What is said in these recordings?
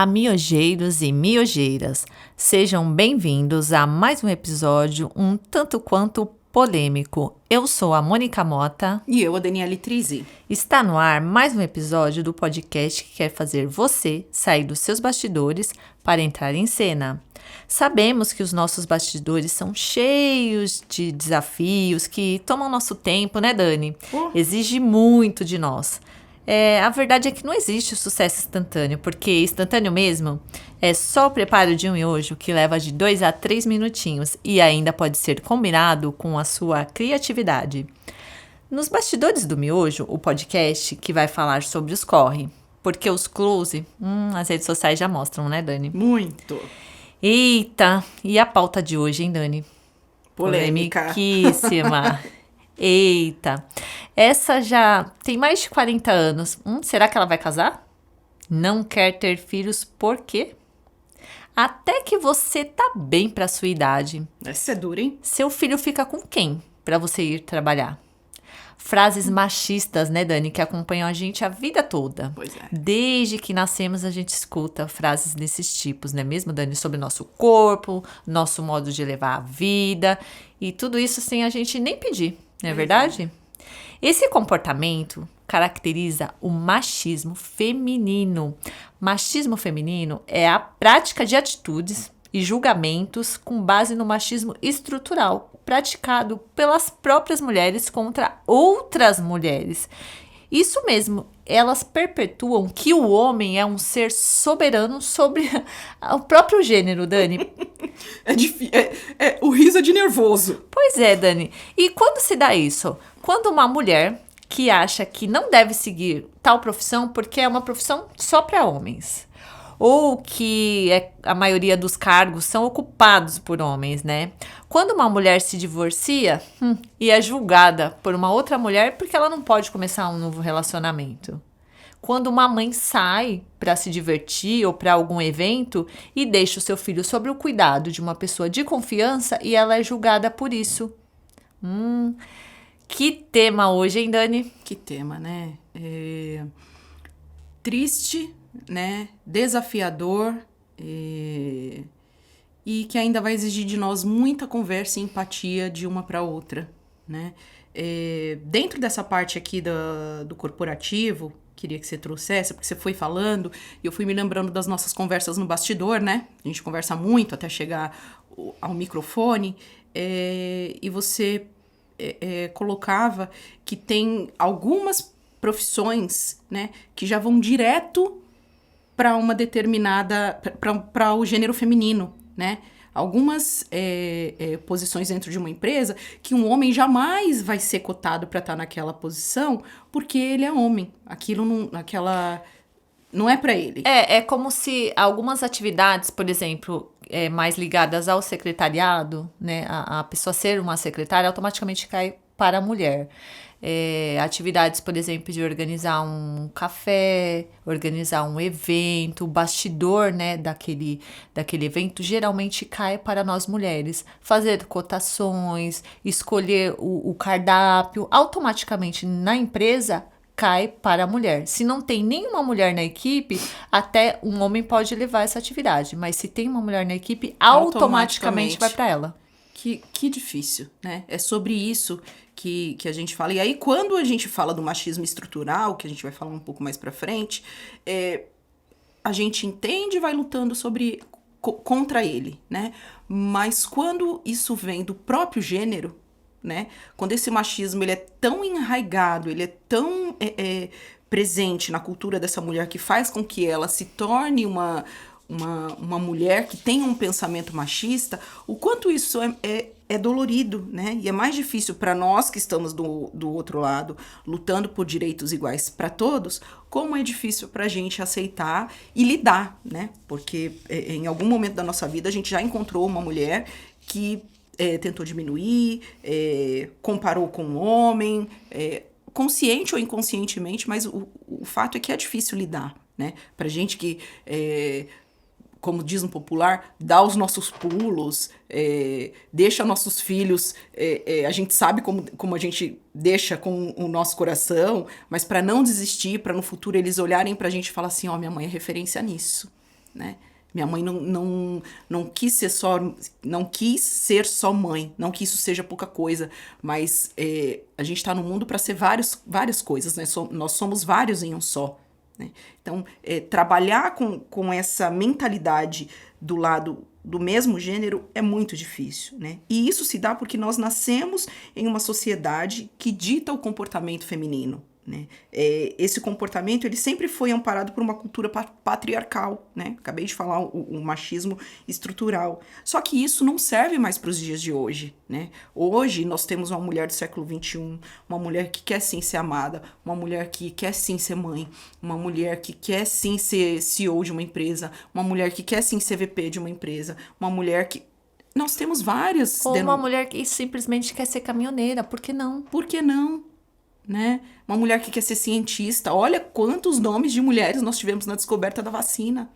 Olá, miojeiros e miojeiras. Sejam bem-vindos a mais um episódio um tanto quanto polêmico. Eu sou a Mônica Mota. E eu, a Daniele Trisi. Está no ar mais um episódio do podcast que quer fazer você sair dos seus bastidores para entrar em cena. Sabemos que os nossos bastidores são cheios de desafios que tomam nosso tempo, né, Dani? Exige muito de nós. A verdade é que não existe o sucesso instantâneo, porque instantâneo mesmo é só o preparo de um miojo que leva de 2 a 3 minutinhos e ainda pode ser combinado com a sua criatividade. Nos bastidores do miojo, o podcast que vai falar sobre os corre, porque os close, as redes sociais já mostram, né, Dani? Muito. Eita, e a pauta de hoje, hein, Dani? Polêmica. Polemiquíssima. Eita, essa já tem mais de 40 anos. Será que ela vai casar? Não quer ter filhos por quê? Até que você tá bem pra sua idade. Essa é dura, hein? Seu filho fica com quem pra você ir trabalhar? Frases machistas, né, Dani, que acompanham a gente a vida toda. Pois é. Desde que nascemos, a gente escuta frases desses tipos, não é mesmo, Dani? Sobre nosso corpo, nosso modo de levar a vida. E tudo isso sem a gente nem pedir, não é verdade? Esse comportamento caracteriza o machismo feminino. Machismo feminino é a prática de atitudes e julgamentos com base no machismo estrutural, praticado pelas próprias mulheres contra outras mulheres. Isso mesmo, elas perpetuam que o homem é um ser soberano sobre o próprio gênero, Dani. O riso é de nervoso. Pois é, Dani. E quando se dá isso? Quando uma mulher que acha que não deve seguir tal profissão porque é uma profissão só para homens. Ou que a maioria dos cargos são ocupados por homens, né? Quando uma mulher se divorcia e é julgada por uma outra mulher porque ela não pode começar um novo relacionamento. Quando uma mãe sai para se divertir ou para algum evento e deixa o seu filho sob o cuidado de uma pessoa de confiança e ela é julgada por isso. Que tema hoje, hein, Dani? Que tema, né? Triste, né? Desafiador e que ainda vai exigir de nós muita conversa e empatia de uma para outra, né? Dentro dessa parte aqui do corporativo, queria que você trouxesse, porque você foi falando e eu fui me lembrando das nossas conversas no bastidor, né? A gente conversa muito até chegar ao microfone e você colocava que tem algumas profissões, né, que já vão direto para uma determinada, para o gênero feminino, né? Algumas posições dentro de uma empresa que um homem jamais vai ser cotado para estar naquela posição porque ele é homem. Aquilo não é para ele. É como se algumas atividades, por exemplo, mais ligadas ao secretariado, né, a pessoa ser uma secretária, automaticamente cai para a mulher. Atividades, por exemplo, de organizar um café, organizar um evento, o bastidor, né, daquele evento, geralmente cai para nós mulheres. Fazer cotações, escolher o cardápio, automaticamente na empresa cai para a mulher. Se não tem nenhuma mulher na equipe, até um homem pode levar essa atividade, mas se tem uma mulher na equipe, automaticamente vai para ela. Que difícil, né? É sobre isso que a gente fala. E aí, quando a gente fala do machismo estrutural, que a gente vai falar um pouco mais pra frente, a gente entende e vai lutando contra ele, né? Mas quando isso vem do próprio gênero, né? Quando esse machismo ele é tão enraizado, ele é tão presente na cultura dessa mulher que faz com que ela se torne uma mulher que tem um pensamento machista, o quanto isso é dolorido, né? E é mais difícil para nós que estamos do outro lado, lutando por direitos iguais para todos, como é difícil para a gente aceitar e lidar, né? Porque em algum momento da nossa vida a gente já encontrou uma mulher que tentou diminuir, comparou com um homem, consciente ou inconscientemente, mas o fato é que é difícil lidar, né? Pra gente que como diz no popular, dá os nossos pulos, deixa nossos filhos, a gente sabe como a gente deixa com o nosso coração, mas para não desistir, para no futuro eles olharem pra gente e falar assim, ó, minha mãe é referência nisso. né? Minha mãe não quis ser só mãe, não que isso seja pouca coisa, mas a gente está no mundo para ser várias coisas, né? Nós somos vários em um só, né? Então, trabalhar com essa mentalidade do lado do mesmo gênero é muito difícil, né? E isso se dá porque nós nascemos em uma sociedade que dita o comportamento feminino, né? Esse comportamento ele sempre foi amparado por uma cultura patriarcal, né? Acabei de falar o machismo estrutural. Só que isso não serve mais para os dias de hoje, né? Hoje nós temos uma mulher do século XXI, uma mulher que quer sim ser amada, uma mulher que quer sim ser mãe, uma mulher que quer sim ser CEO de uma empresa, uma mulher que quer sim ser VP de uma empresa, uma mulher que... Nós temos várias... Ou uma mulher que simplesmente quer ser caminhoneira, por que não? Por que não? Né? Uma mulher que quer ser cientista. Olha quantos nomes de mulheres nós tivemos na descoberta da vacina.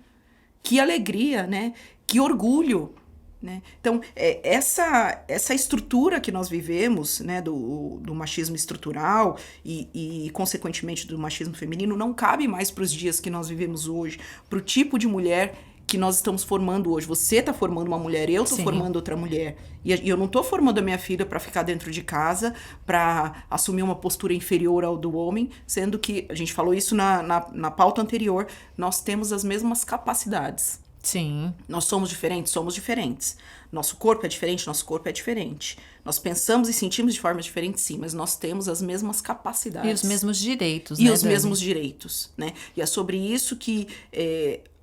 Que alegria, né? Que orgulho, né? Então, essa estrutura que nós vivemos, né, do machismo estrutural e, consequentemente, do machismo feminino, não cabe mais para os dias que nós vivemos hoje, para o tipo de mulher que nós estamos formando hoje. Você está formando uma mulher, eu estou formando outra mulher. E eu não estou formando a minha filha para ficar dentro de casa, para assumir uma postura inferior ao do homem, sendo que, a gente falou isso na pauta anterior, nós temos as mesmas capacidades. Sim. Nós somos diferentes. Nosso corpo é diferente, nosso corpo é diferente. Nós pensamos e sentimos de forma diferente, sim, mas nós temos as mesmas capacidades. E os mesmos direitos, né, Dani? E os mesmos direitos, né? E é sobre isso que...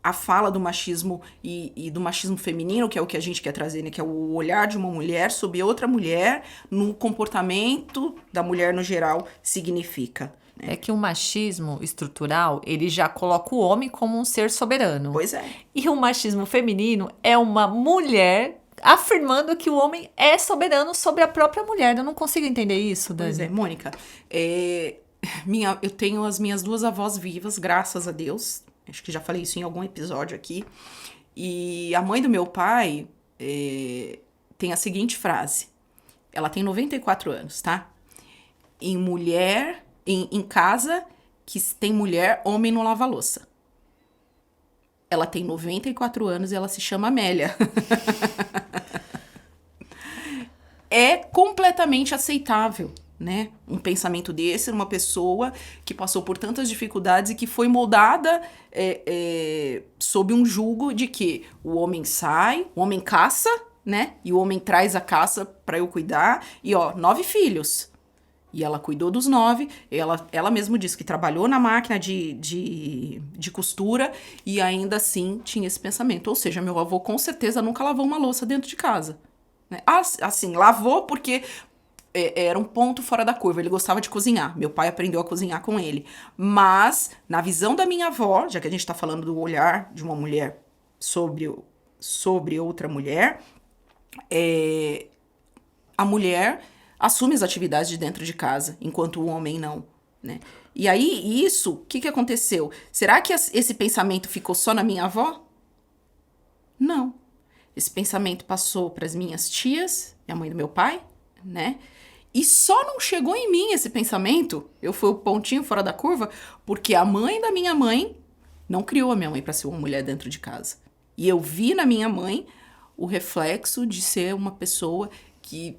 a fala do machismo e do machismo feminino, que é o que a gente quer trazer, né? Que é o olhar de uma mulher sobre outra mulher no comportamento da mulher no geral significa. Né? É que o machismo estrutural, ele já coloca o homem como um ser soberano. Pois é. E o machismo feminino é uma mulher afirmando que o homem é soberano sobre a própria mulher. Eu não consigo entender isso, Dani. Pois é, Mônica. Eu tenho as minhas duas avós vivas, graças a Deus. Acho que já falei isso em algum episódio aqui. E a mãe do meu pai tem a seguinte frase. Ela tem 94 anos, tá? Em casa que tem mulher, homem não lava louça. Ela tem 94 anos e ela se chama Amélia. É completamente aceitável, né? Um pensamento desse, uma pessoa que passou por tantas dificuldades e que foi moldada sob um jugo de que o homem o homem caça, né? E o homem traz a caça para eu cuidar. E 9 filhos. E ela cuidou dos 9. Ela mesma disse que trabalhou na máquina de costura e ainda assim tinha esse pensamento. Ou seja, meu avô com certeza nunca lavou uma louça dentro de casa. Né? Assim, lavou porque... era um ponto fora da curva, ele gostava de cozinhar, meu pai aprendeu a cozinhar com ele, mas na visão da minha avó, já que a gente tá falando do olhar de uma mulher sobre outra mulher, a mulher assume as atividades de dentro de casa, enquanto o homem não, né? E aí, o que aconteceu? Será que esse pensamento ficou só na minha avó? Não. Esse pensamento passou para as minhas tias, a mãe do meu pai, né? E só não chegou em mim esse pensamento, eu fui o pontinho fora da curva, porque a mãe da minha mãe não criou a minha mãe para ser uma mulher dentro de casa. E eu vi na minha mãe o reflexo de ser uma pessoa que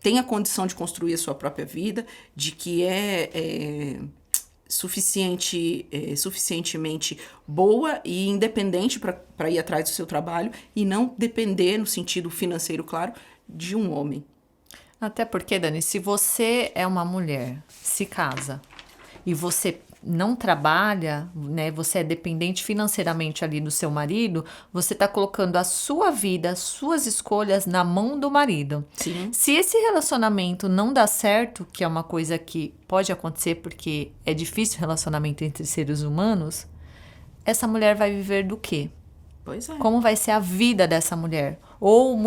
tem a condição de construir a sua própria vida, de que suficientemente boa e independente para ir atrás do seu trabalho e não depender, no sentido financeiro, claro, de um homem. Até porque, Dani, se você é uma mulher, se casa e você não trabalha, né, você é dependente financeiramente ali do seu marido, você tá colocando a sua vida, as suas escolhas na mão do marido. Sim. Se esse relacionamento não dá certo, que é uma coisa que pode acontecer porque é difícil relacionamento entre seres humanos, essa mulher vai viver do quê? Pois é. Como vai ser a vida dessa mulher? Ou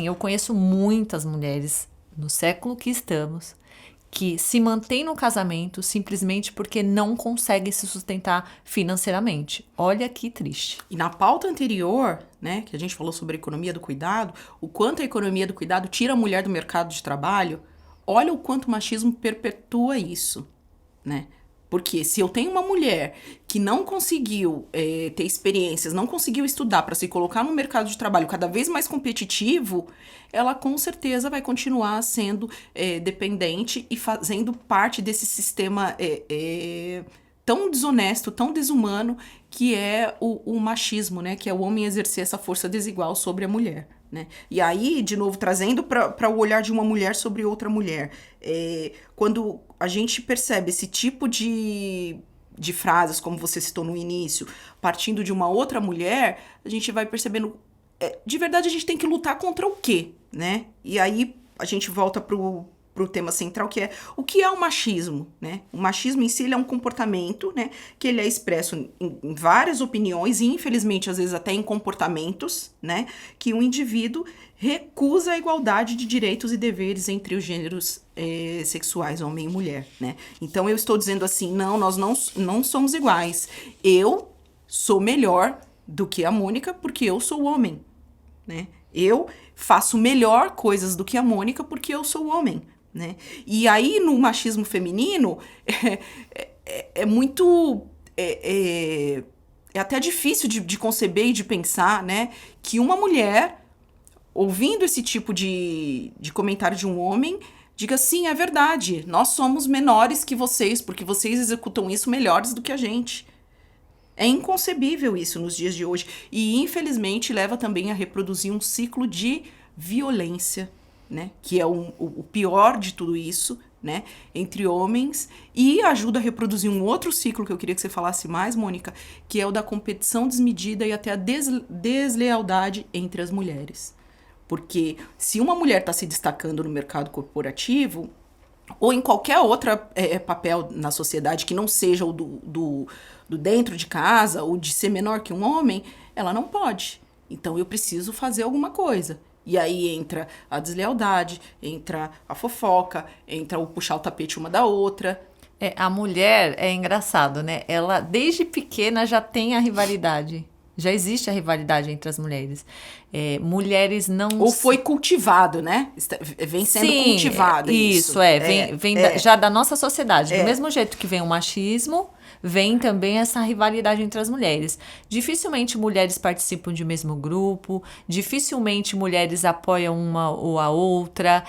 eu conheço muitas mulheres no século que estamos que se mantêm no casamento simplesmente porque não conseguem se sustentar financeiramente. Olha que triste. E na pauta anterior, né, que a gente falou sobre a economia do cuidado, o quanto a economia do cuidado tira a mulher do mercado de trabalho, olha o quanto o machismo perpetua isso, né? Porque se eu tenho uma mulher que não conseguiu ter experiências, não conseguiu estudar para se colocar no mercado de trabalho cada vez mais competitivo, ela com certeza vai continuar sendo dependente e fazendo parte desse sistema tão desonesto, tão desumano, que é o machismo, né? Que é o homem exercer essa força desigual sobre a mulher. Né? E aí, de novo, trazendo para o olhar de uma mulher sobre outra mulher, quando a gente percebe esse tipo de frases, como você citou no início, partindo de uma outra mulher, a gente vai percebendo, de verdade, a gente tem que lutar contra o quê? Né? E aí, a gente volta pro tema central, que é o que é o machismo, né? O machismo em si ele é um comportamento, né? Que ele é expresso em várias opiniões e, infelizmente, às vezes até em comportamentos, né? Que um indivíduo recusa a igualdade de direitos e deveres entre os gêneros sexuais, homem e mulher, né? Então, eu estou dizendo assim, não, nós não somos iguais. Eu sou melhor do que a Mônica porque eu sou homem, né? Eu faço melhor coisas do que a Mônica porque eu sou homem, né? E aí, no machismo feminino, é muito... É até difícil de conceber e de pensar, né? Que uma mulher, ouvindo esse tipo de comentário de um homem, diga, sim, é verdade, nós somos menores que vocês, porque vocês executam isso melhores do que a gente. É inconcebível isso nos dias de hoje. E, infelizmente, leva também a reproduzir um ciclo de violência, né? Que é o pior de tudo isso, né? Entre homens. E ajuda a reproduzir um outro ciclo que eu queria que você falasse mais, Mônica, que é o da competição desmedida e até a deslealdade entre as mulheres. Porque se uma mulher está se destacando no mercado corporativo, ou em qualquer outro papel na sociedade que não seja o do dentro de casa, ou de ser menor que um homem, ela não pode. Então, eu preciso fazer alguma coisa. E aí entra a deslealdade, entra a fofoca, entra o puxar o tapete uma da outra. A mulher é engraçado, né? Ela, desde pequena, já tem a rivalidade. Já existe a rivalidade entre as mulheres. Mulheres não... Ou foi cultivado, né? Vem sendo cultivado isso. Vem já da nossa sociedade. Do mesmo jeito que vem o machismo, vem também essa rivalidade entre as mulheres. Dificilmente mulheres participam de mesmo grupo, dificilmente mulheres apoiam uma ou a outra.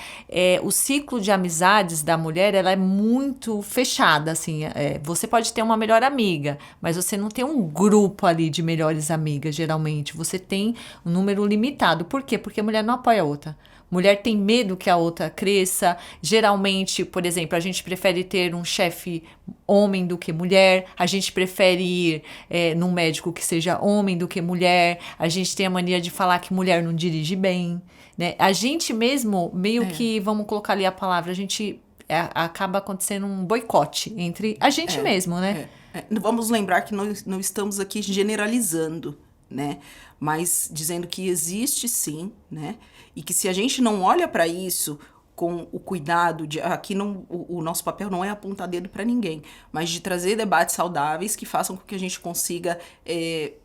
O ciclo de amizades da mulher, ela é muito fechada, assim. Você pode ter uma melhor amiga, mas você não tem um grupo ali de melhores amigas, geralmente. Você tem um número limitado. Por quê? Porque a mulher não apoia a outra. Mulher tem medo que a outra cresça. Geralmente, por exemplo, a gente prefere ter um chefe homem do que mulher. A gente prefere ir num médico que seja homem do que mulher. A gente tem a mania de falar que mulher não dirige bem, né? A gente mesmo, meio que, vamos colocar ali a palavra, a gente acaba acontecendo um boicote entre a gente mesmo, né? Vamos lembrar que nós não estamos aqui generalizando, né? Mas dizendo que existe sim, né? E que se a gente não olha para isso com o cuidado de... Aqui não, o nosso papel não é apontar dedo para ninguém, mas de trazer debates saudáveis que façam com que a gente consiga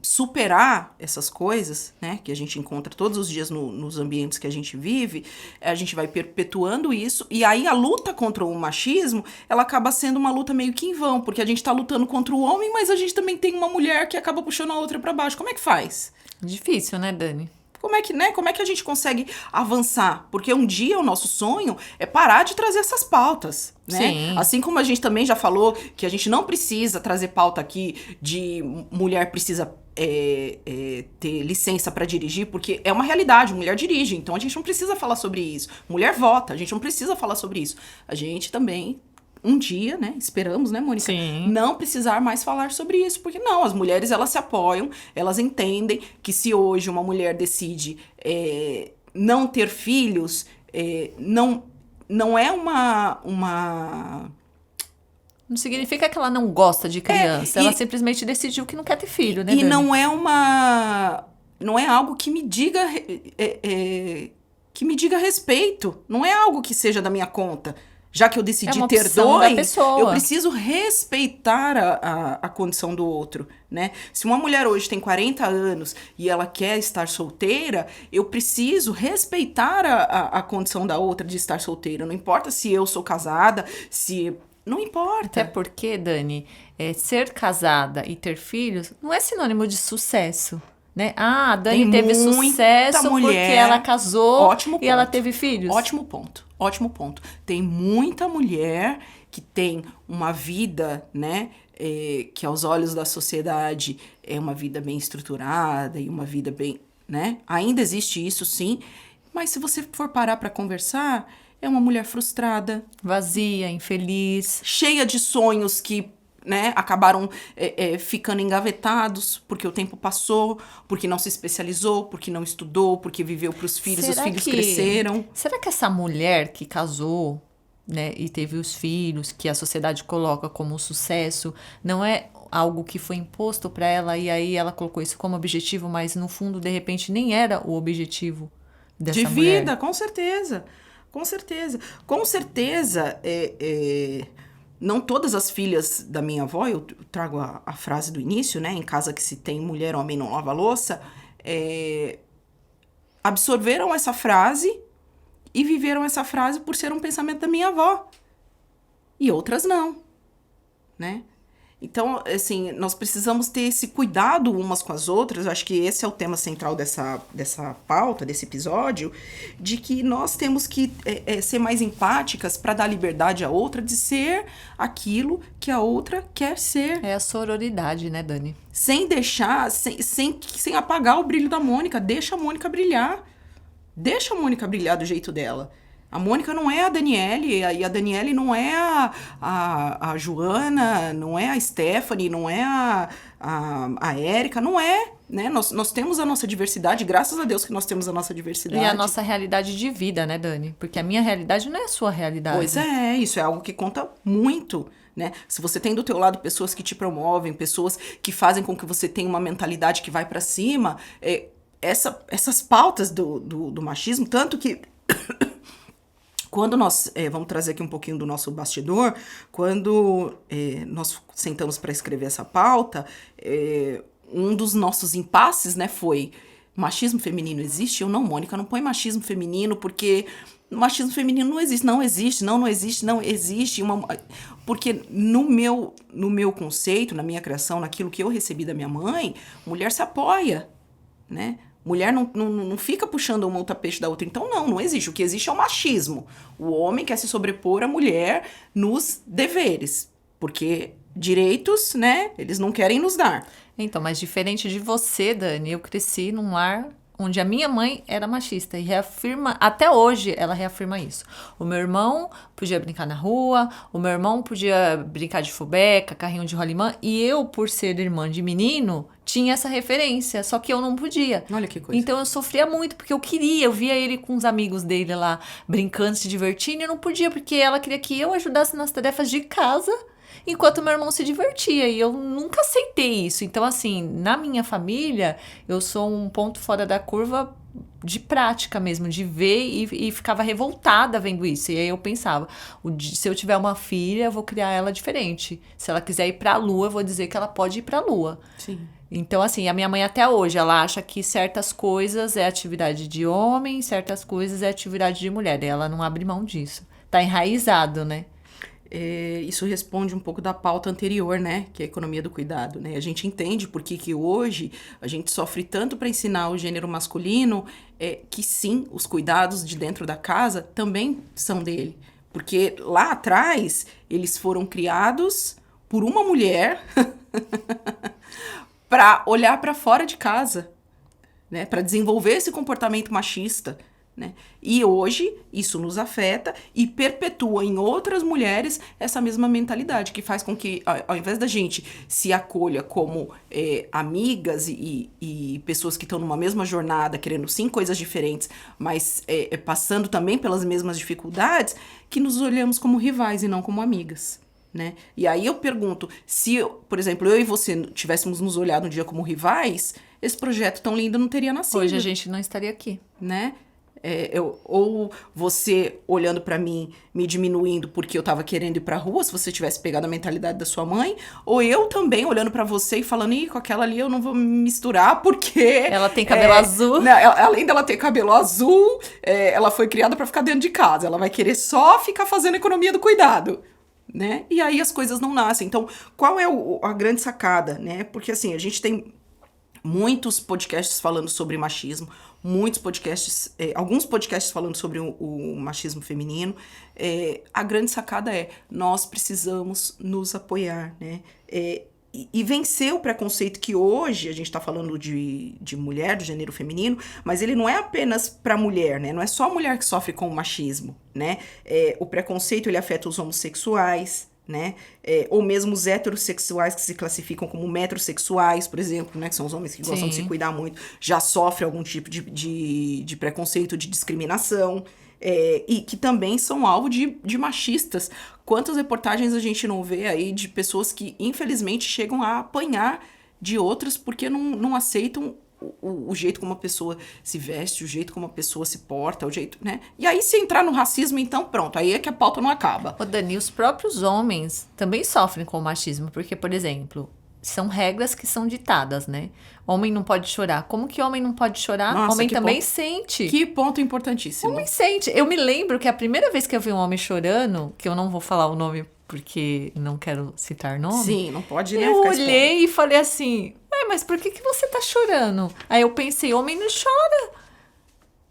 superar essas coisas, né? Que a gente encontra todos os dias nos ambientes que a gente vive. A gente vai perpetuando isso. E aí a luta contra o machismo, ela acaba sendo uma luta meio que em vão, porque a gente tá lutando contra o homem, mas a gente também tem uma mulher que acaba puxando a outra para baixo. Como é que faz? Difícil, né, Dani? Como é que a gente consegue avançar? Porque um dia o nosso sonho é parar de trazer essas pautas, né? Sim. Assim como a gente também já falou que a gente não precisa trazer pauta aqui de mulher precisa ter licença para dirigir, porque é uma realidade, mulher dirige, então a gente não precisa falar sobre isso. Mulher vota, a gente não precisa falar sobre isso. A gente também... Um dia, né, esperamos, né, Mônica? Sim. Não precisar mais falar sobre isso, porque não, as mulheres, elas se apoiam, elas entendem que se hoje uma mulher decide não ter filhos, não é uma... Não significa que ela não gosta de criança, ela simplesmente decidiu que não quer ter filho, né, E Dani? não é algo que me diga... que me diga respeito, não é algo que seja da minha conta. Já que eu decidi ter dois, eu preciso respeitar a condição do outro, né? Se uma mulher hoje tem 40 anos e ela quer estar solteira, eu preciso respeitar a condição da outra de estar solteira. Não importa se eu sou casada, se Não importa. Até porque, Dani, ser casada e ter filhos não é sinônimo de sucesso, né? Ah, a Dani teve sucesso porque ela casou e ela teve filhos. Ótimo ponto, ótimo ponto. Tem muita mulher que tem uma vida, né, que aos olhos da sociedade é uma vida bem estruturada e uma vida bem, né? Ainda existe isso, sim, mas se você for parar para conversar, é uma mulher frustrada, vazia, infeliz, cheia de sonhos que, né, acabaram ficando engavetados porque o tempo passou, porque não se especializou, porque não estudou, porque viveu para os filhos, os filhos cresceram. Será que essa mulher que casou, né, e teve os filhos, que a sociedade coloca como sucesso, não é algo que foi imposto para ela e aí ela colocou isso como objetivo, mas no fundo, de repente, nem era o objetivo dessa mulher? De vida, com certeza. Com certeza. Com certeza, não todas as filhas da minha avó, eu trago a frase do início, né? Em casa que se tem mulher, homem não lava louça, absorveram essa frase e viveram essa frase por ser um pensamento da minha avó. E outras não, né? Então, assim, nós precisamos ter esse cuidado umas com as outras. Eu acho que esse é o tema central dessa pauta, desse episódio, de que nós temos que ser mais empáticas para dar liberdade à outra de ser aquilo que a outra quer ser. É a sororidade, né, Dani? Sem deixar, sem apagar o brilho da Mônica. Deixa a Mônica brilhar. Deixa a Mônica brilhar do jeito dela. A Mônica não é a Daniele, e a Daniele não é a Joana, não é a Stephanie, não é a Érica, não é, né? Nós temos a nossa diversidade, graças a Deus que nós temos a nossa diversidade. E a nossa realidade de vida, né, Dani? Porque a minha realidade não é a sua realidade. Pois é, isso é algo que conta muito, né? Se você tem do teu lado pessoas que te promovem, pessoas que fazem com que você tenha uma mentalidade que vai pra cima, essas pautas do machismo, tanto que... Quando nós, vamos trazer aqui um pouquinho do nosso bastidor, quando nós sentamos para escrever essa pauta, um dos nossos impasses, né, foi: machismo feminino existe? Eu não, Mônica, não põe machismo feminino, porque machismo feminino não existe. Não existe, não existe, não existe. Porque no meu conceito, na minha criação, naquilo que eu recebi da minha mãe, mulher se apoia, né? Mulher não fica puxando uma outra peixe da outra. Então, não existe. O que existe é o machismo. O homem quer se sobrepor à mulher nos deveres. Porque direitos, né, eles não querem nos dar. Então, mas diferente de você, Dani, eu cresci num lar onde a minha mãe era machista e reafirma, até hoje ela reafirma isso. O meu irmão podia brincar na rua, o meu irmão podia brincar de fubeca, carrinho de rolimã, e eu, por ser irmã de menino, tinha essa referência, só que eu não podia. Olha que coisa. Então eu sofria muito, porque eu via ele com os amigos dele lá, brincando, se divertindo, e eu não podia, porque ela queria que eu ajudasse nas tarefas de casa, enquanto meu irmão se divertia, e eu nunca aceitei isso. Então, assim, na minha família, eu sou um ponto fora da curva de prática mesmo, de ver e ficava revoltada vendo isso. E aí eu pensava, se eu tiver uma filha, eu vou criar ela diferente. Se ela quiser ir pra lua, eu vou dizer que ela pode ir pra lua. Sim. Então, assim, a minha mãe até hoje, ela acha que certas coisas é atividade de homem, certas coisas é atividade de mulher. E ela não abre mão disso. Tá enraizado, né? Isso responde um pouco da pauta anterior, né? Que é a economia do cuidado, né? A gente entende por que hoje a gente sofre tanto para ensinar o gênero masculino, que sim, os cuidados de dentro da casa também são dele. Porque lá atrás, eles foram criados por uma mulher para olhar para fora de casa, né? Para desenvolver esse comportamento machista, né? E hoje isso nos afeta e perpetua em outras mulheres essa mesma mentalidade, que faz com que, ao invés da gente se acolha como amigas e pessoas que estão numa mesma jornada, querendo sim coisas diferentes, mas passando também pelas mesmas dificuldades, que nos olhamos como rivais e não como amigas, né? E aí eu pergunto, se, por exemplo, eu e você tivéssemos nos olhado um dia como rivais, esse projeto tão lindo não teria nascido. Hoje a gente não estaria aqui, né? Ou você olhando pra mim, me diminuindo porque eu tava querendo ir pra rua, se você tivesse pegado a mentalidade da sua mãe, ou eu também olhando pra você e falando, com aquela ali eu não vou me misturar porque... Ela tem cabelo azul. Né, além dela ter cabelo azul, ela foi criada pra ficar dentro de casa, ela vai querer só ficar fazendo economia do cuidado, né? E aí as coisas não nascem. Então, qual é a grande sacada, né? Porque assim, a gente tem muitos podcasts falando sobre machismo, muitos podcasts, alguns podcasts falando sobre o machismo feminino. A grande sacada nós precisamos nos apoiar, né? E vencer o preconceito que hoje a gente está falando de mulher, do gênero feminino, mas ele não é apenas para mulher, né? Não é só a mulher que sofre com o machismo, né? O preconceito, ele afeta os homossexuais, né? Ou mesmo os heterossexuais que se classificam como metrosexuais, por exemplo, né? Que são os homens que gostam de se cuidar muito, já sofrem algum tipo de preconceito, de discriminação. E que também são alvo de machistas. Quantas reportagens a gente não vê aí de pessoas que, infelizmente, chegam a apanhar de outras porque não aceitam o jeito como a pessoa se veste, o jeito como a pessoa se porta, o jeito, né? E aí, se entrar no racismo, então pronto, aí é que a pauta não acaba. Ô Dani, os próprios homens também sofrem com o machismo, porque, por exemplo, são regras que são ditadas, né? Homem não pode chorar. Como que homem não pode chorar? Nossa, homem também sente. Que ponto importantíssimo. Homem sente. Eu me lembro que a primeira vez que eu vi um homem chorando, que eu não vou falar o nome porque não quero citar nome. Sim, não pode, né? Eu olhei e falei assim, mas por que você tá chorando? Aí eu pensei, homem não chora.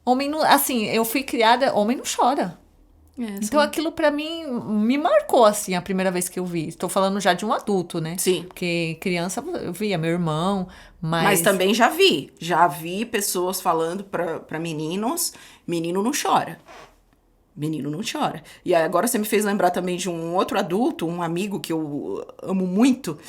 Homem não... Assim, eu fui criada, homem não chora. Então aquilo pra mim me marcou, assim, a primeira vez que eu vi. Estou falando já de um adulto, né? Sim. Porque criança eu via, meu irmão, mas também já vi pessoas falando pra meninos, menino não chora. Menino não chora. E agora você me fez lembrar também de um outro adulto, um amigo que eu amo muito,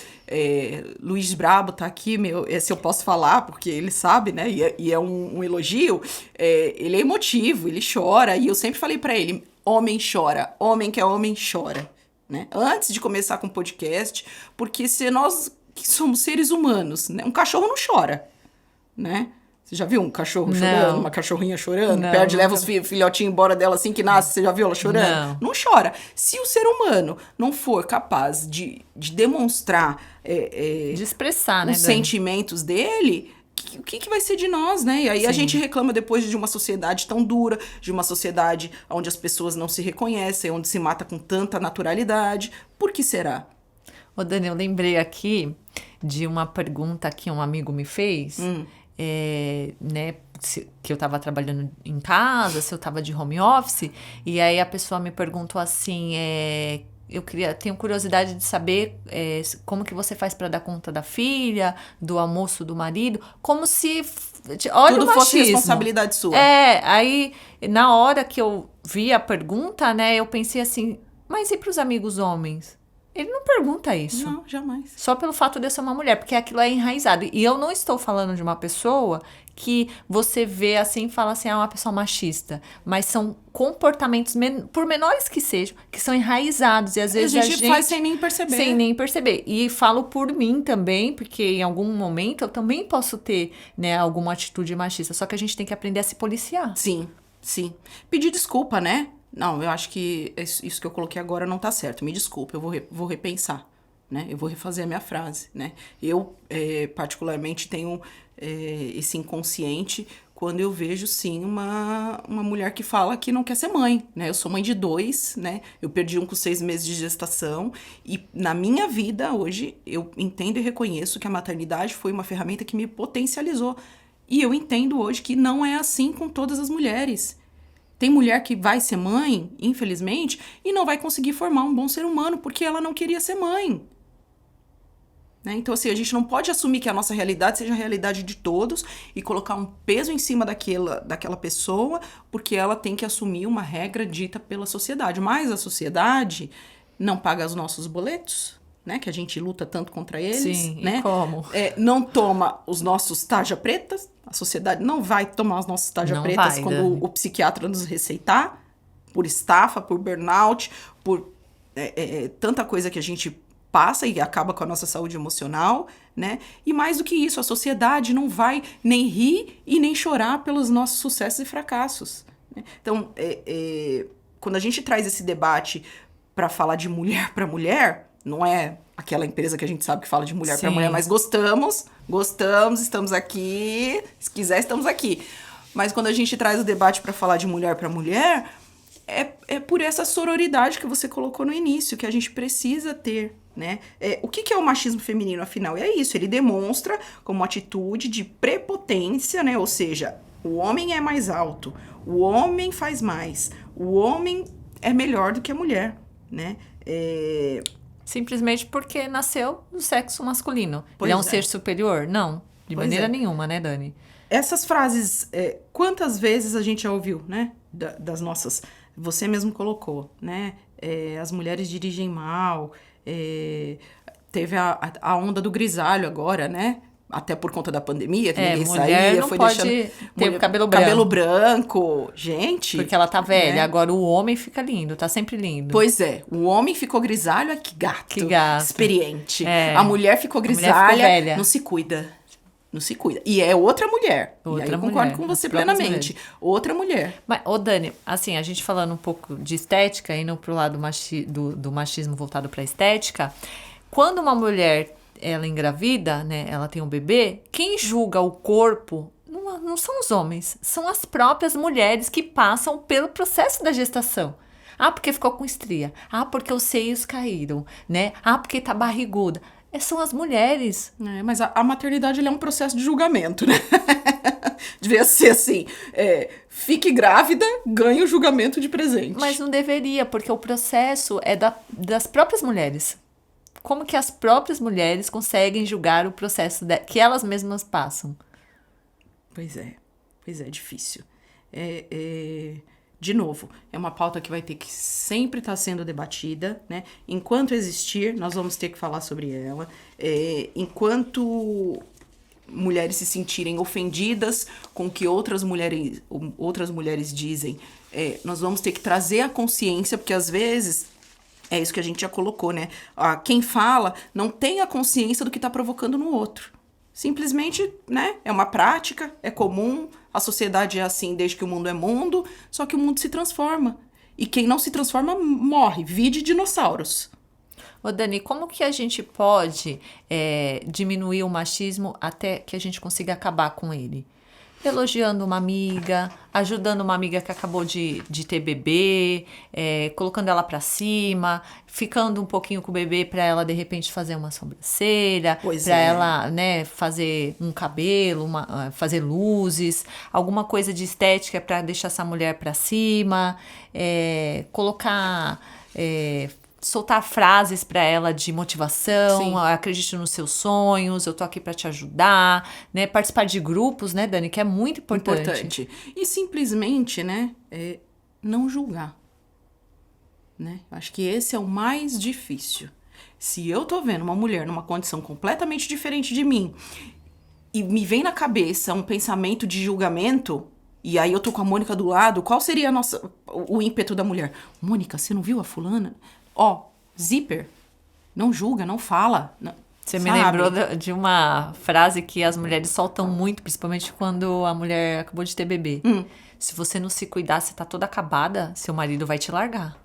Luiz Brabo tá aqui, se eu posso falar, porque ele sabe, né? E é um elogio. Ele é emotivo, ele chora, e eu sempre falei pra ele, homem chora, homem que é homem chora, né? Antes de começar com o podcast, porque se nós que somos seres humanos, né? Um cachorro não chora, né? Você já viu um cachorro chorando, uma cachorrinha chorando? Leva os filhotinhos embora dela assim que nasce, você já viu ela chorando? Não chora. Se o ser humano não for capaz de demonstrar... de expressar, né, os sentimentos dele... O que vai ser de nós, né? E aí a gente reclama depois de uma sociedade tão dura, de uma sociedade onde as pessoas não se reconhecem, onde se mata com tanta naturalidade. Por que será? Ô, Dani, eu lembrei aqui de uma pergunta que um amigo me fez, né? Que eu estava trabalhando em casa, se eu estava de home office, e aí a pessoa me perguntou assim, tenho curiosidade de saber como que você faz para dar conta da filha, do almoço do marido, como se... Olha, tudo o machismo. Fosse responsabilidade sua. Aí na hora que eu vi a pergunta, né, eu pensei assim, mas e para os amigos homens? Ele não pergunta isso. Não, jamais. Só pelo fato de eu ser uma mulher, porque aquilo é enraizado. E eu não estou falando de uma pessoa que você vê assim e fala assim, uma pessoa machista. Mas são comportamentos, por menores que sejam, que são enraizados. E às vezes a gente faz sem nem perceber. Sem nem perceber. E falo por mim também, porque em algum momento eu também posso ter, né, alguma atitude machista. Só que a gente tem que aprender a se policiar. Sim. Pedir desculpa, né? Não, eu acho que isso que eu coloquei agora não tá certo. Me desculpa, eu vou repensar, né? Eu vou refazer a minha frase, né? Eu, particularmente, tenho esse inconsciente quando eu vejo, sim, uma mulher que fala que não quer ser mãe, né? Eu sou mãe de 2, né? Eu perdi um com 6 meses de gestação e na minha vida, hoje, eu entendo e reconheço que a maternidade foi uma ferramenta que me potencializou. E eu entendo hoje que não é assim com todas as mulheres. Tem mulher que vai ser mãe, infelizmente, e não vai conseguir formar um bom ser humano porque ela não queria ser mãe. Né? Então, assim, a gente não pode assumir que a nossa realidade seja a realidade de todos e colocar um peso em cima daquela pessoa porque ela tem que assumir uma regra dita pela sociedade. Mas a sociedade não paga os nossos boletos, né? Que a gente luta tanto contra eles. Sim, né? E como? Não toma os nossos tarja pretas. A sociedade não vai tomar os nossos tarja pretas quando o psiquiatra nos receitar, por estafa, por burnout, por tanta coisa que a gente passa e acaba com a nossa saúde emocional, né? E mais do que isso, a sociedade não vai nem rir e nem chorar pelos nossos sucessos e fracassos. Né? Então, quando a gente traz esse debate para falar de mulher para mulher, não é aquela empresa que a gente sabe que fala de mulher para mulher, mas gostamos, estamos aqui, se quiser estamos aqui. Mas quando a gente traz o debate para falar de mulher para mulher, é por essa sororidade que você colocou no início, que a gente precisa ter, né? O que é o machismo feminino, afinal? É isso, ele demonstra como atitude de prepotência, né? Ou seja, o homem é mais alto, o homem faz mais, o homem é melhor do que a mulher, né? Simplesmente porque nasceu do sexo masculino. Pois ele é um é. ser superior? Não, de Pois maneira é. nenhuma, né, Dani? Essas frases, quantas vezes a gente já ouviu, né? Das nossas... Você mesmo colocou, né? As mulheres dirigem mal. Teve a onda do grisalho agora, né? Até por conta da pandemia, que ninguém mulher saía. não Foi pode deixando... ter cabelo branco. Cabelo branco. Gente... Porque ela tá velha. né? Agora o homem fica lindo, tá sempre lindo. Pois é. O homem ficou grisalho, que gato. Que gato. Experiente. É. A mulher ficou mulher grisalha, ficou velha. não se cuida. Não se cuida. E é outra mulher. Outra e aí eu mulher, concordo com as você próprias plenamente. Outra mulher. Mas, ô Dani, assim, a gente falando um pouco de estética, indo pro lado do machismo voltado pra estética, quando uma mulher, ela engravida, né, ela tem um bebê, quem julga o corpo não são os homens, são as próprias mulheres que passam pelo processo da gestação. Ah, porque ficou com estria. Ah, porque os seios caíram, né? Ah, porque tá barriguda. São as mulheres. Mas a maternidade ela é um processo de julgamento, né? Devia ser assim, fique grávida, ganhe o julgamento de presente. Mas não deveria, porque o processo é das próprias mulheres. Como que as próprias mulheres conseguem julgar o processo que elas mesmas passam? Pois é, difícil. De novo, é uma pauta que vai ter que sempre estar sendo debatida, né? Enquanto existir, nós vamos ter que falar sobre ela. Enquanto mulheres se sentirem ofendidas com o que outras mulheres dizem, nós vamos ter que trazer a consciência, porque às vezes... É isso que a gente já colocou, né? Quem fala não tem a consciência do que está provocando no outro. Simplesmente, né? É uma prática, é comum, a sociedade é assim desde que o mundo é mundo, só que o mundo se transforma. E quem não se transforma morre, vide dinossauros. Ô Dani, como que a gente pode diminuir o machismo até que a gente consiga acabar com ele? Elogiando uma amiga, ajudando uma amiga que acabou de ter bebê, colocando ela pra cima, ficando um pouquinho com o bebê pra ela, de repente, fazer uma sobrancelha, pra ela, né, fazer um cabelo, fazer luzes, alguma coisa de estética pra deixar essa mulher pra cima, colocar... soltar frases para ela de motivação, Sim. Acredite nos seus sonhos, eu tô aqui para te ajudar, né? Participar de grupos, né, Dani, que é muito importante. E simplesmente, né, não julgar, né? Acho que esse é o mais difícil. Se eu tô vendo uma mulher numa condição completamente diferente de mim e me vem na cabeça um pensamento de julgamento, e aí eu tô com a Mônica do lado, qual seria o ímpeto da mulher? Mônica, você não viu a fulana? Zíper, não julga, não fala. Você me lembrou de uma frase que as mulheres soltam muito, principalmente quando a mulher acabou de ter bebê. Se você não se cuidar, você tá toda acabada, seu marido vai te largar.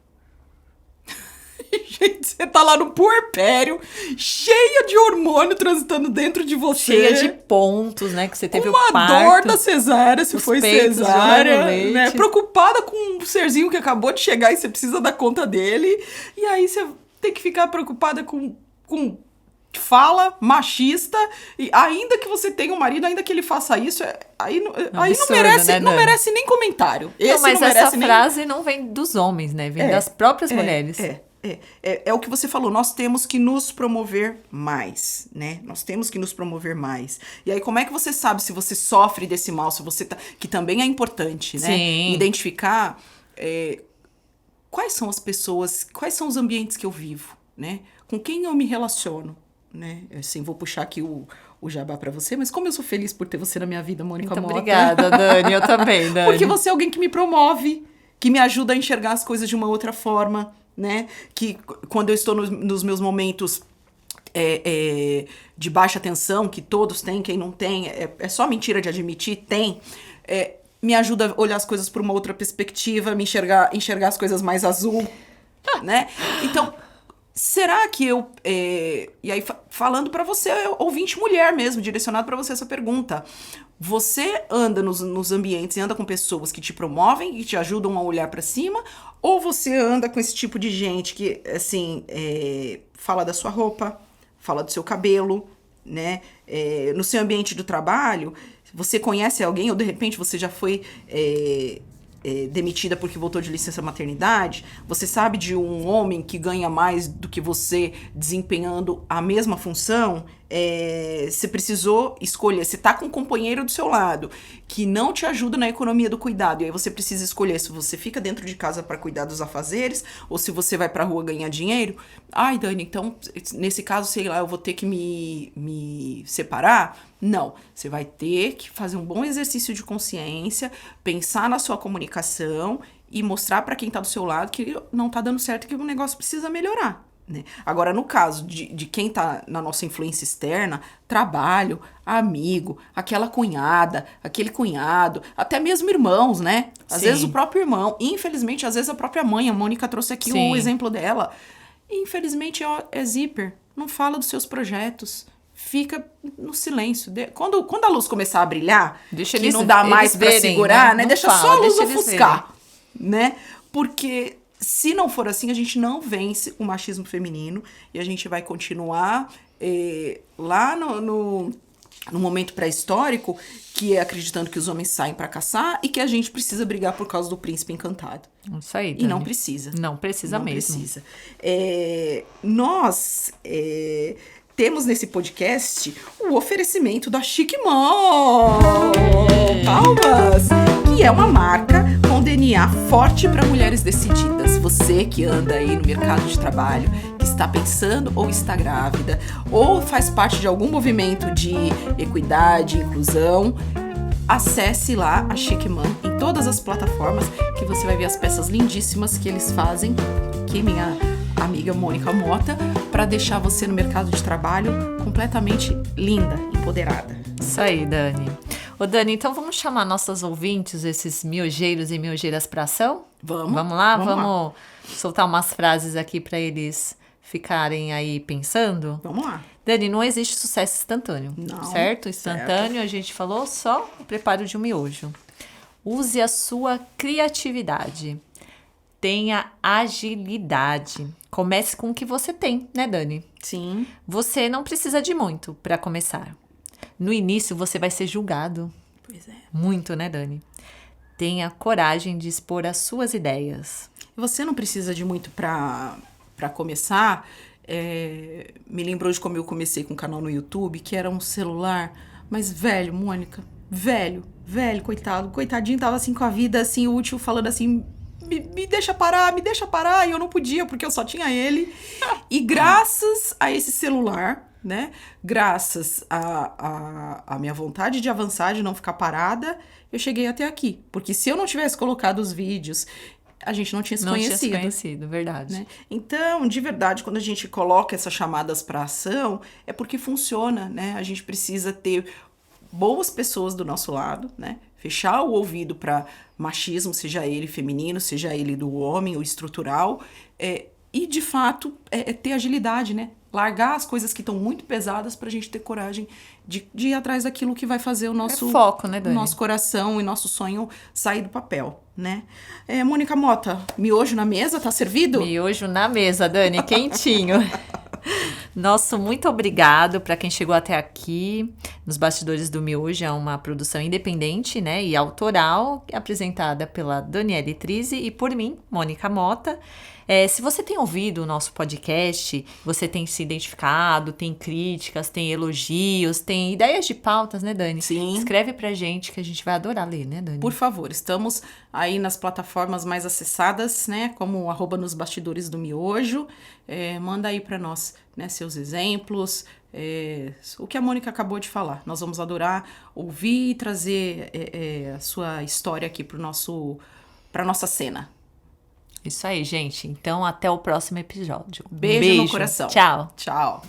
Gente, você tá lá no puerpério, cheia de hormônio transitando dentro de você. Cheia de pontos, né? Que você teve uma o parto. Dor da cesárea, se foi cesárea, né? Leite. Preocupada com um serzinho que acabou de chegar e você precisa dar conta dele. E aí você tem que ficar preocupada com fala machista. E ainda que você tenha um marido, ainda que ele faça isso, aí Absurdo, não merece nem comentário. Não, mas essa frase não vem dos homens, né? Vem das próprias mulheres. É o que você falou, nós temos que nos promover mais, né? Nós temos que nos promover mais. E aí, como é que você sabe se você sofre desse mal, se você tá... Que também é importante, né? Sim. Identificar quais são as pessoas, quais são os ambientes que eu vivo, né? Com quem eu me relaciono, né? Assim, vou puxar aqui o jabá pra você, mas como eu sou feliz por ter você na minha vida, Mônica Muito Mota. obrigada, Dani. Eu também, Dani. Porque você é alguém que me promove, que me ajuda a enxergar as coisas de uma outra forma, né? Que quando eu estou nos meus momentos de baixa tensão, que todos têm, quem não tem, é só mentira de admitir, tem, me ajuda a olhar as coisas por uma outra perspectiva, me enxergar as coisas mais azul, né? Então, será que eu... E aí, falando pra você, ouvinte mulher mesmo, direcionado pra você essa pergunta, Você anda nos ambientes e anda com pessoas que te promovem e te ajudam a olhar pra cima, ou você anda com esse tipo de gente que, assim, fala da sua roupa, fala do seu cabelo, né? No seu ambiente do trabalho, você conhece alguém ou de repente você já foi demitida porque voltou de licença maternidade, você sabe de um homem que ganha mais do que você desempenhando a mesma função, você precisou escolher, você tá com um companheiro do seu lado que não te ajuda na economia do cuidado, e aí você precisa escolher se você fica dentro de casa para cuidar dos afazeres ou se você vai pra rua ganhar dinheiro. Ai, Dani, então nesse caso, sei lá, eu vou ter que me separar? Não, você vai ter que fazer um bom exercício de consciência, pensar na sua comunicação e mostrar para quem tá do seu lado que não tá dando certo, que o negócio precisa melhorar, né? Agora, no caso de quem tá na nossa influência externa, trabalho, amigo, aquela cunhada, aquele cunhado, até mesmo irmãos, né? Às vezes o próprio irmão, infelizmente, às vezes a própria mãe, a Mônica trouxe aqui o exemplo dela. Infelizmente, é zíper, não fala dos seus projetos. Fica no silêncio. Quando a luz começar a brilhar, deixa que não dá mais pra segurar, né? Deixa só a luz ofuscar, né? Porque se não for assim, a gente não vence o machismo feminino e a gente vai continuar lá no momento pré-histórico, que é acreditando que os homens saem pra caçar e que a gente precisa brigar por causa do príncipe encantado. Isso aí, Dani. E não precisa. Não precisa mesmo. Precisa. Nós... temos nesse podcast o oferecimento da Chique Mall, palmas, que é uma marca com DNA forte para mulheres decididas. Você que anda aí no mercado de trabalho, que está pensando ou está grávida, ou faz parte de algum movimento de equidade, inclusão, acesse lá a Chique Mall em todas as plataformas, que você vai ver as peças lindíssimas que eles fazem, que minha amiga Mônica Mota, para deixar você no mercado de trabalho completamente linda, empoderada. Isso aí, Dani. Ô, Dani, então vamos chamar nossas ouvintes, esses miojeiros e miojeiras para ação? Vamos lá? Vamos lá. Soltar umas frases aqui para eles ficarem aí pensando? Vamos lá. Dani, não existe sucesso instantâneo, não, certo? Instantâneo, a gente falou só o preparo de um miojo. Use a sua criatividade. Tenha agilidade. Comece com o que você tem, né, Dani? Sim. Você não precisa de muito para começar. No início, você vai ser julgado. Pois é. Muito, né, Dani? Tenha coragem de expor as suas ideias. Você não precisa de muito para começar. Me lembrou de como eu comecei com um canal no YouTube, que era um celular, mas velho, Mônica. Velho, coitadinho, tava assim com a vida assim útil, falando assim... Me deixa parar, e eu não podia, porque eu só tinha ele. E graças a esse celular, né? Graças a minha vontade de avançar, de não ficar parada, eu cheguei até aqui. Porque se eu não tivesse colocado os vídeos, a gente não tinha se conhecido. Não tinha se conhecido, verdade. Né? Então, de verdade, quando a gente coloca essas chamadas para ação, é porque funciona, né? A gente precisa ter boas pessoas do nosso lado, né? Fechar o ouvido para machismo, seja ele feminino, seja ele do homem ou estrutural, e de fato ter agilidade, né? Largar as coisas que estão muito pesadas pra gente ter coragem de ir atrás daquilo que vai fazer o nosso foco, né, Dani? Nosso coração e nosso sonho sair do papel, né? Mônica Mota, miojo na mesa, tá servido? Miojo na mesa, Dani, quentinho. Nosso muito obrigado para quem chegou até aqui. Nos Bastidores do Miojo é uma produção independente, né, e autoral, apresentada pela Daniele Trizzi e por mim, Mônica Mota. Se você tem ouvido o nosso podcast, você tem se identificado, tem críticas, tem elogios, tem ideias de pautas, né, Dani? Sim. Escreve pra gente que a gente vai adorar ler, né, Dani? Por favor, estamos aí nas plataformas mais acessadas, né, como @nos Bastidores do Miojo. Manda aí pra nós, né, seus exemplos, o que a Mônica acabou de falar. Nós vamos adorar ouvir e trazer a sua história aqui pra nossa cena. Isso aí, gente. Então, até o próximo episódio. Beijo no coração. Tchau. Tchau.